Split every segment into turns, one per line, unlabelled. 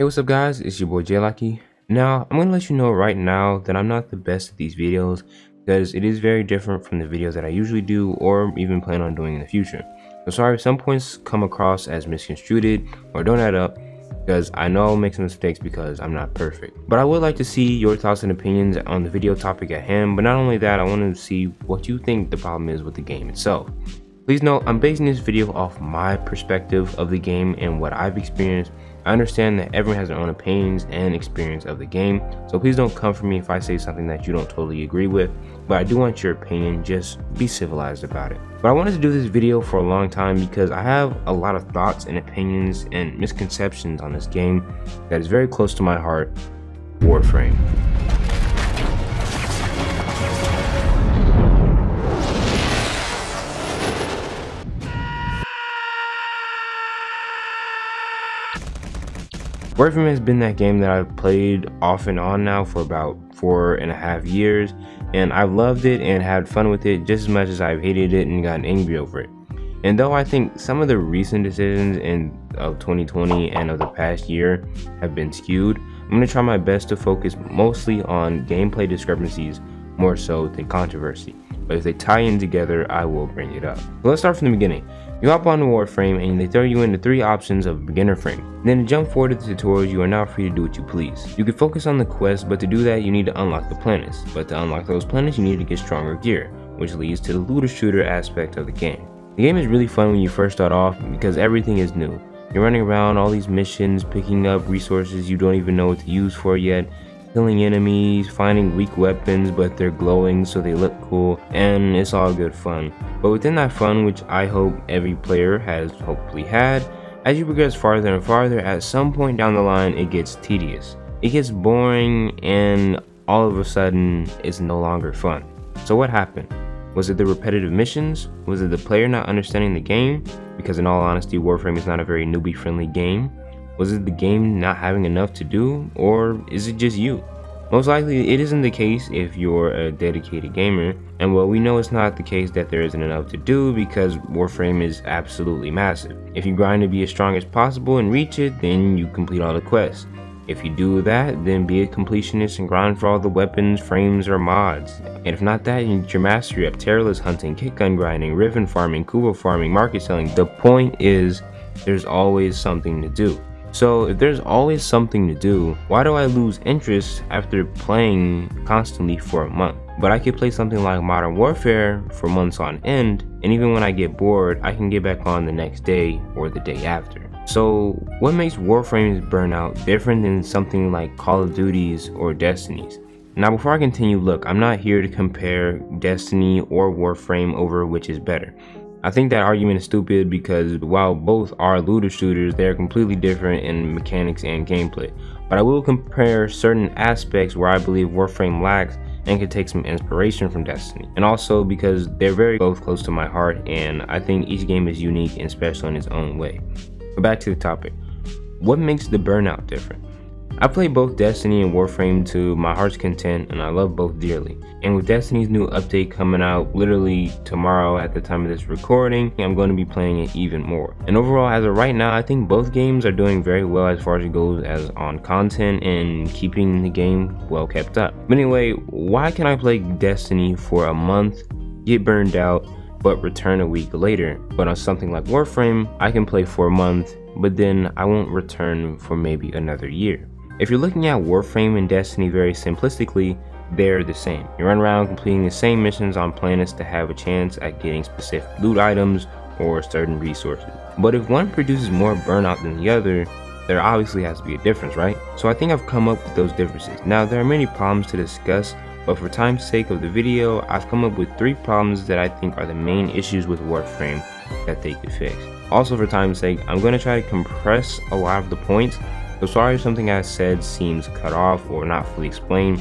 Hey, what's up guys, it's your boy J-Lucky. Now, I'm going to let you know right now that I'm not the best at these videos because it is very different from the videos that I usually do or even plan on doing in the future. So sorry if some points come across as misconstrued or don't add up, because I know I'll make some mistakes because I'm not perfect. But I would like to see your thoughts and opinions on the video topic at hand, but not only that, I want to see what you think the problem is with the game itself. Please note, I'm basing this video off my perspective of the game and what I've experienced. I understand that everyone has their own opinions and experience of the game, so please don't come for me if I say something that you don't totally agree with, but I do want your opinion, just be civilized about it. But I wanted to do this video for a long time because I have a lot of thoughts and opinions and misconceptions on this game that is very close to my heart, Warframe. Warframe has been that game that I've played off and on now for about 4.5 years, and I've loved it and had fun with it just as much as I've hated it and gotten angry over it. And though I think some of the recent decisions of 2020 and of the past year have been skewed, I'm going to try my best to focus mostly on gameplay discrepancies more so than controversy. But if they tie in together, I will bring it up. So let's start from the beginning. You hop on the Warframe and they throw you into 3 options of beginner frame. Then to jump forward to the tutorials, you are now free to do what you please. You can focus on the quest, but to do that you need to unlock the planets. But to unlock those planets you need to get stronger gear, which leads to the looter shooter aspect of the game. The game is really fun when you first start off because everything is new. You're running around all these missions, picking up resources you don't even know what to use for yet, killing enemies, finding weak weapons but they're glowing so they look cool, and it's all good fun. But within that fun, which I hope every player has hopefully had, as you progress farther and farther, at some point down the line it gets tedious. It gets boring and all of a sudden it's no longer fun. So what happened? Was it the repetitive missions? Was it the player not understanding the game? Because in all honesty, Warframe is not a very newbie friendly game. Was it the game not having enough to do, or is it just you? Most likely it isn't the case if you're a dedicated gamer, and well, we know it's not the case that there isn't enough to do because Warframe is absolutely massive. If you grind to be as strong as possible and reach it, then you complete all the quests. If you do that, then be a completionist and grind for all the weapons, frames, or mods. And if not that, you get your mastery up, terrorless hunting, kick gun grinding, ribbon farming, kubo farming, market selling. The point is, there's always something to do. So if there's always something to do, why do I lose interest after playing constantly for a month? But I could play something like Modern Warfare for months on end, and even when I get bored, I can get back on the next day or the day after. So what makes Warframe's burnout different than something like Call of Duty's or Destiny's? Now before I continue, look, I'm not here to compare Destiny or Warframe over which is better. I think that argument is stupid because while both are looter shooters, they are completely different in mechanics and gameplay. But I will compare certain aspects where I believe Warframe lacks and can take some inspiration from Destiny. And also because they're both close to my heart, and I think each game is unique and special in its own way. But back to the topic. What makes the burnout different? I play both Destiny and Warframe to my heart's content, and I love both dearly. And with Destiny's new update coming out literally tomorrow at the time of this recording, I'm going to be playing it even more. And overall, as of right now, I think both games are doing very well as far as it goes as on content and keeping the game well kept up. But anyway, why can I play Destiny for a month, get burned out, but return a week later? But on something like Warframe, I can play for a month, but then I won't return for maybe another year. If you're looking at Warframe and Destiny very simplistically, they're the same. You run around completing the same missions on planets to have a chance at getting specific loot items or certain resources. But if one produces more burnout than the other, there obviously has to be a difference, right? So I think I've come up with those differences. Now there are many problems to discuss, but for time's sake of the video, I've come up with 3 problems that I think are the main issues with Warframe that they could fix. Also for time's sake, I'm going to try to compress a lot of the points, so sorry if something I said seems cut off or not fully explained.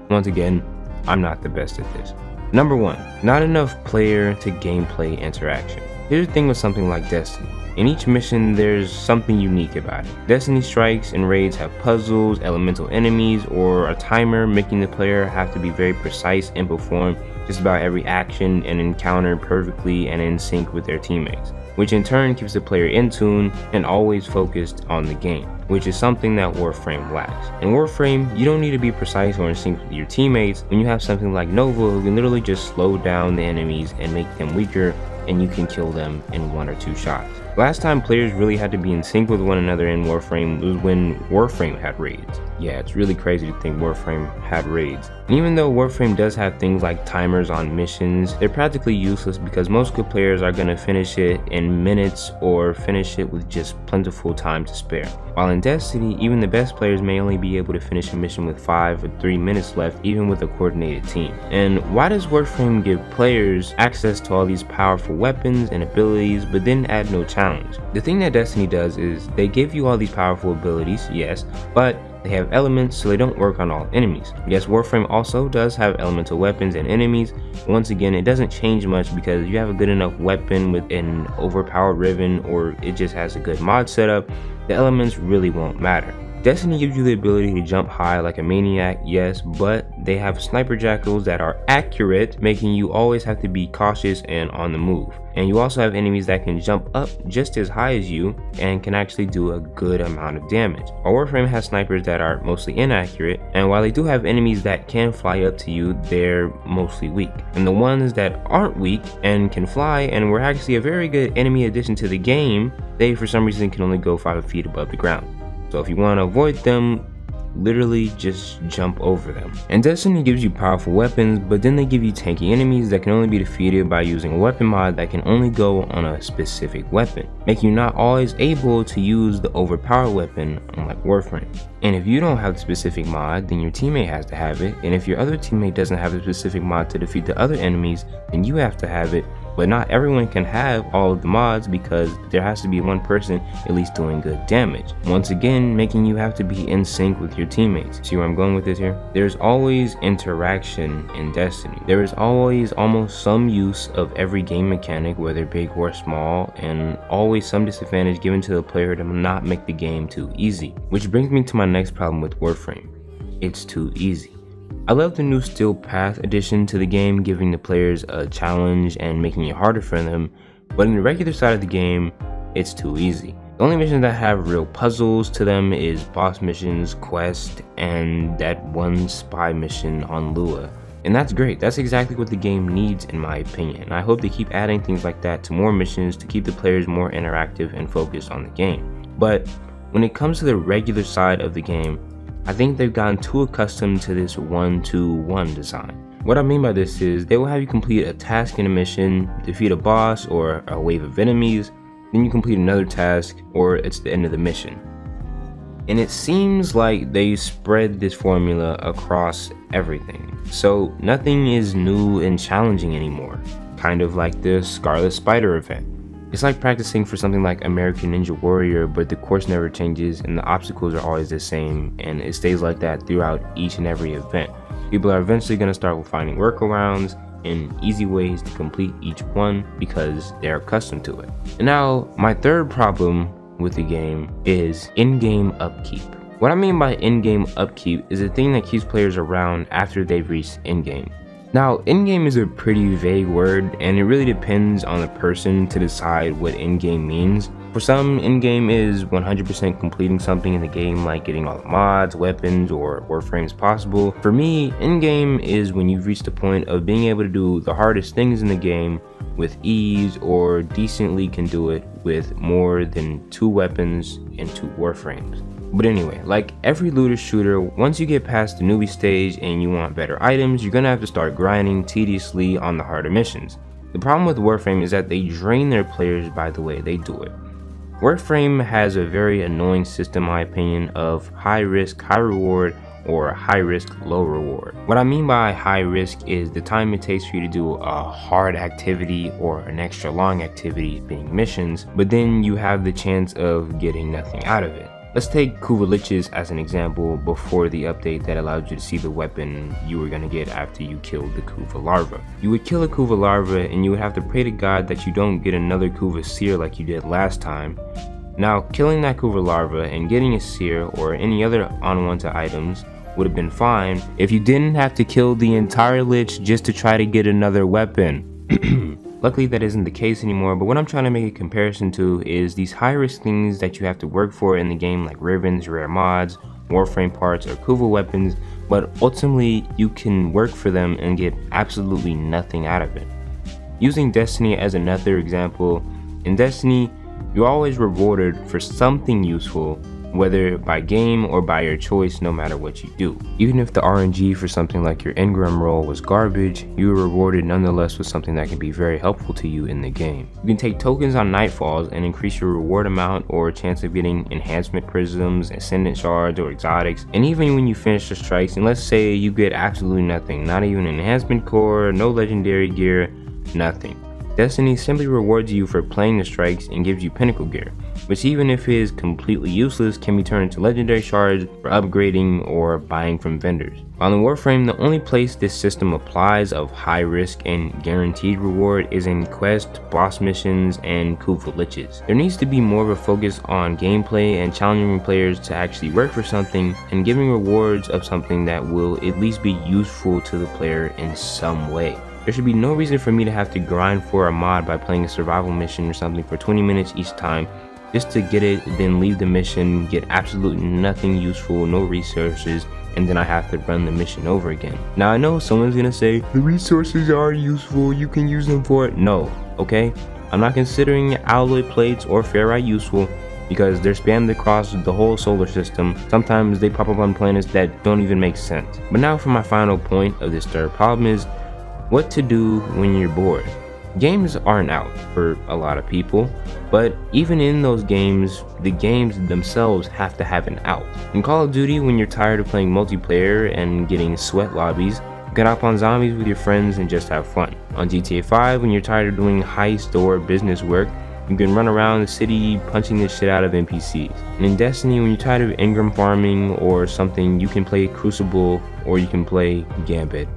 Once again, I'm not the best at this. Number 1, not enough player to gameplay interaction. Here's the thing with something like Destiny. In each mission, there's something unique about it. Destiny strikes and raids have puzzles, elemental enemies, or a timer making the player have to be very precise and perform just about every action and encounter perfectly and in sync with their teammates. which in turn keeps the player in tune and always focused on the game, which is something that Warframe lacks. In Warframe, you don't need to be precise or in sync with your teammates when you have something like Nova who can literally just slow down the enemies and make them weaker, and you can kill them in 1 or 2 shots. Last time players really had to be in sync with one another in Warframe was when Warframe had raids. Yeah, it's really crazy to think Warframe had raids. And even though Warframe does have things like timers on missions, they're practically useless because most good players are going to finish it in minutes or finish it with just plentiful time to spare. While in Destiny, even the best players may only be able to finish a mission with 5 or 3 minutes left, even with a coordinated team. And why does Warframe give players access to all these powerful weapons and abilities but then add no challenge? The thing that Destiny does is they give you all these powerful abilities, yes, but they have elements so they don't work on all enemies. Yes, Warframe also does have elemental weapons and enemies. Once again, it doesn't change much because you have a good enough weapon with an overpowered ribbon or it just has a good mod setup, the elements really won't matter. Destiny gives you the ability to jump high like a maniac, yes, but they have sniper jackals that are accurate, making you always have to be cautious and on the move. And you also have enemies that can jump up just as high as you and can actually do a good amount of damage. While Warframe has snipers that are mostly inaccurate, and while they do have enemies that can fly up to you, they're mostly weak. And the ones that aren't weak and can fly and were actually a very good enemy addition to the game, they for some reason can only go 5 feet above the ground. So if you want to avoid them, literally just jump over them. And Destiny gives you powerful weapons, but then they give you tanky enemies that can only be defeated by using a weapon mod that can only go on a specific weapon, making you not always able to use the overpowered weapon unlike Warframe. And if you don't have the specific mod, then your teammate has to have it, and if your other teammate doesn't have the specific mod to defeat the other enemies, then you have to have it. But not everyone can have all of the mods because there has to be one person at least doing good damage. Once again, making you have to be in sync with your teammates. See where I'm going with this here? There's always interaction in Destiny. There is always almost some use of every game mechanic, whether big or small, and always some disadvantage given to the player to not make the game too easy. Which brings me to my next problem with Warframe. It's too easy. I love the new Steel Path addition to the game, giving the players a challenge and making it harder for them, but in the regular side of the game, it's too easy. The only missions that have real puzzles to them is boss missions, quest, and that one spy mission on Lua. And that's great, that's exactly what the game needs in my opinion. I hope they keep adding things like that to more missions to keep the players more interactive and focused on the game. But when it comes to the regular side of the game, I think they've gotten too accustomed to this 1-2-1 design. What I mean by this is they will have you complete a task in a mission, defeat a boss or a wave of enemies, then you complete another task or it's the end of the mission. And it seems like they spread this formula across everything. So nothing is new and challenging anymore, kind of like the Scarlet Spider event. It's like practicing for something like American Ninja Warrior, but the course never changes and the obstacles are always the same, and it stays like that throughout each and every event. People are eventually going to start finding workarounds and easy ways to complete each one because they're accustomed to it. And now, my third problem with the game is in-game upkeep. What I mean by in-game upkeep is the thing that keeps players around after they've reached in-game. Now, in-game is a pretty vague word, and it really depends on the person to decide what in-game means. For some, in-game is 100% completing something in the game, like getting all the mods, weapons, or Warframes possible. For me, in-game is when you've reached the point of being able to do the hardest things in the game with ease, or decently can do it with more than 2 weapons and 2 Warframes. But anyway, like every looter shooter, once you get past the newbie stage and you want better items, you're gonna have to start grinding tediously on the harder missions. The problem with Warframe is that they drain their players by the way they do it. Warframe has a very annoying system, in my opinion, of high risk, high reward, or high risk, low reward. What I mean by high risk is the time it takes for you to do a hard activity or an extra long activity, being missions, but then you have the chance of getting nothing out of it. Let's take Kuva Liches as an example before the update that allowed you to see the weapon you were going to get after you killed the Kuva larva. You would kill a Kuva larva and you would have to pray to God that you don't get another Kuva seer like you did last time. Now, killing that Kuva larva and getting a seer or any other unwanted items would have been fine if you didn't have to kill the entire Lich just to try to get another weapon. Luckily that isn't the case anymore, but what I'm trying to make a comparison to is these high risk things that you have to work for in the game, like ribbons, rare mods, Warframe parts, or Kuva weapons, but ultimately you can work for them and get absolutely nothing out of it. Using Destiny as another example, in Destiny you're always rewarded for something useful, whether by game or by your choice, no matter what you do. Even if the RNG for something like your engram roll was garbage, you were rewarded nonetheless with something that can be very helpful to you in the game. You can take tokens on Nightfalls and increase your reward amount or chance of getting enhancement prisms, ascendant shards, or exotics. And even when you finish the strikes, and let's say you get absolutely nothing, not even an enhancement core, no legendary gear, nothing. Destiny simply rewards you for playing the strikes and gives you pinnacle gear, which even if it is completely useless can be turned into legendary shards for upgrading or buying from vendors. While in Warframe, the only place this system applies of high risk and guaranteed reward is in quest, boss missions, and Kuva liches. There needs to be more of a focus on gameplay and challenging players to actually work for something and giving rewards of something that will at least be useful to the player in some way. There should be no reason for me to have to grind for a mod by playing a survival mission or something for 20 minutes each time just to get it, then leave the mission, get absolutely nothing useful, no resources, and then I have to run the mission over again. Now I know someone's gonna say, the resources are useful, you can use them for it. No, okay? I'm not considering alloy plates or ferrite useful because they're spammed across the whole solar system. Sometimes they pop up on planets that don't even make sense. But now for my final point of this third problem is, what to do when you're bored. Games aren't out for a lot of people, but even in those games, the games themselves have to have an out. In Call of Duty, when you're tired of playing multiplayer and getting sweat lobbies, you can hop on zombies with your friends and just have fun. On GTA 5, when you're tired of doing heist or business work, you can run around the city punching the shit out of NPCs. And in Destiny, when you're tired of engram farming or something, you can play Crucible or you can play Gambit.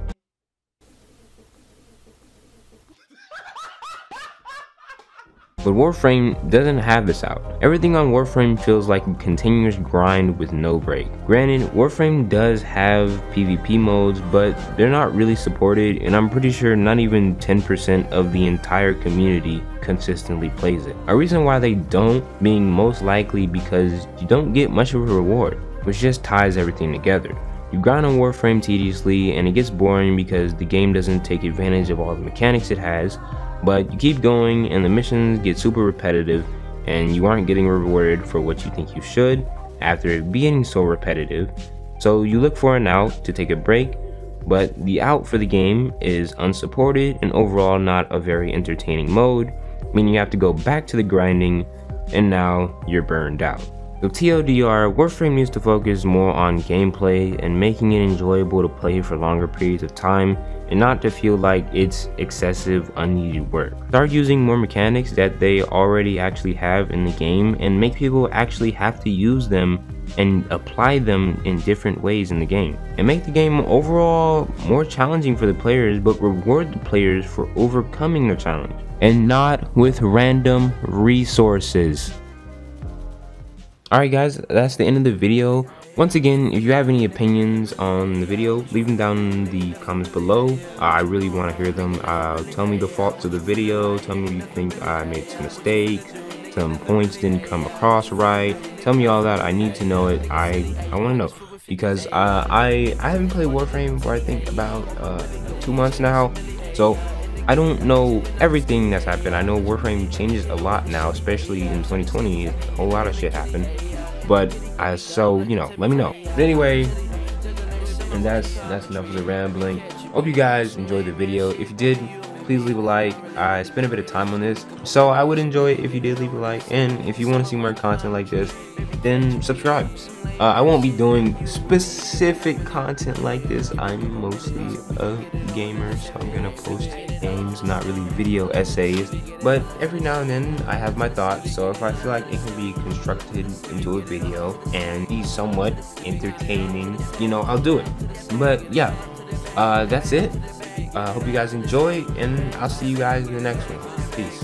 But Warframe doesn't have this out. Everything on Warframe feels like a continuous grind with no break. Granted, Warframe does have PvP modes, but they're not really supported, and I'm pretty sure not even 10% of the entire community consistently plays it. A reason why they don't being most likely because you don't get much of a reward, which just ties everything together. You grind on Warframe tediously and it gets boring because the game doesn't take advantage of all the mechanics it has, but you keep going and the missions get super repetitive and you aren't getting rewarded for what you think you should after it being so repetitive. So you look for an out to take a break, but the out for the game is unsupported and overall not a very entertaining mode, meaning you have to go back to the grinding and now you're burned out. So TLDR, Warframe needs to focus more on gameplay and making it enjoyable to play for longer periods of time and not to feel like it's excessive unneeded work. Start using more mechanics that they already actually have in the game and make people actually have to use them and apply them in different ways in the game. And make the game overall more challenging for the players, but reward the players for overcoming the challenge and not with random resources. Alright guys, that's the end of the video. Once again, if you have any opinions on the video, leave them down in the comments below. I really want to hear them. Tell me the faults of the video. Tell me if you think I made some mistakes, some points didn't come across right. Tell me all that. I need to know it. I want to know because I haven't played Warframe for I think about 2 months now. So I don't know everything that's happened. I know Warframe changes a lot now, especially in 2020. A whole lot of shit happened. But so you know, let me know. But anyway, and that's enough of the rambling. Hope you guys enjoyed the video. If you did, please leave a like. I spent a bit of time on this, so I would enjoy it if you did leave a like. And if you want to see more content like this, then subscribe. I won't be doing specific content like this. I'm mostly a gamer, so I'm gonna post games, not really video essays. But every now and then I have my thoughts, so if I feel like it can be constructed into a video and be somewhat entertaining, you know, I'll do it. But yeah, that's it. Hope you guys enjoy, and I'll see you guys in the next one. Peace.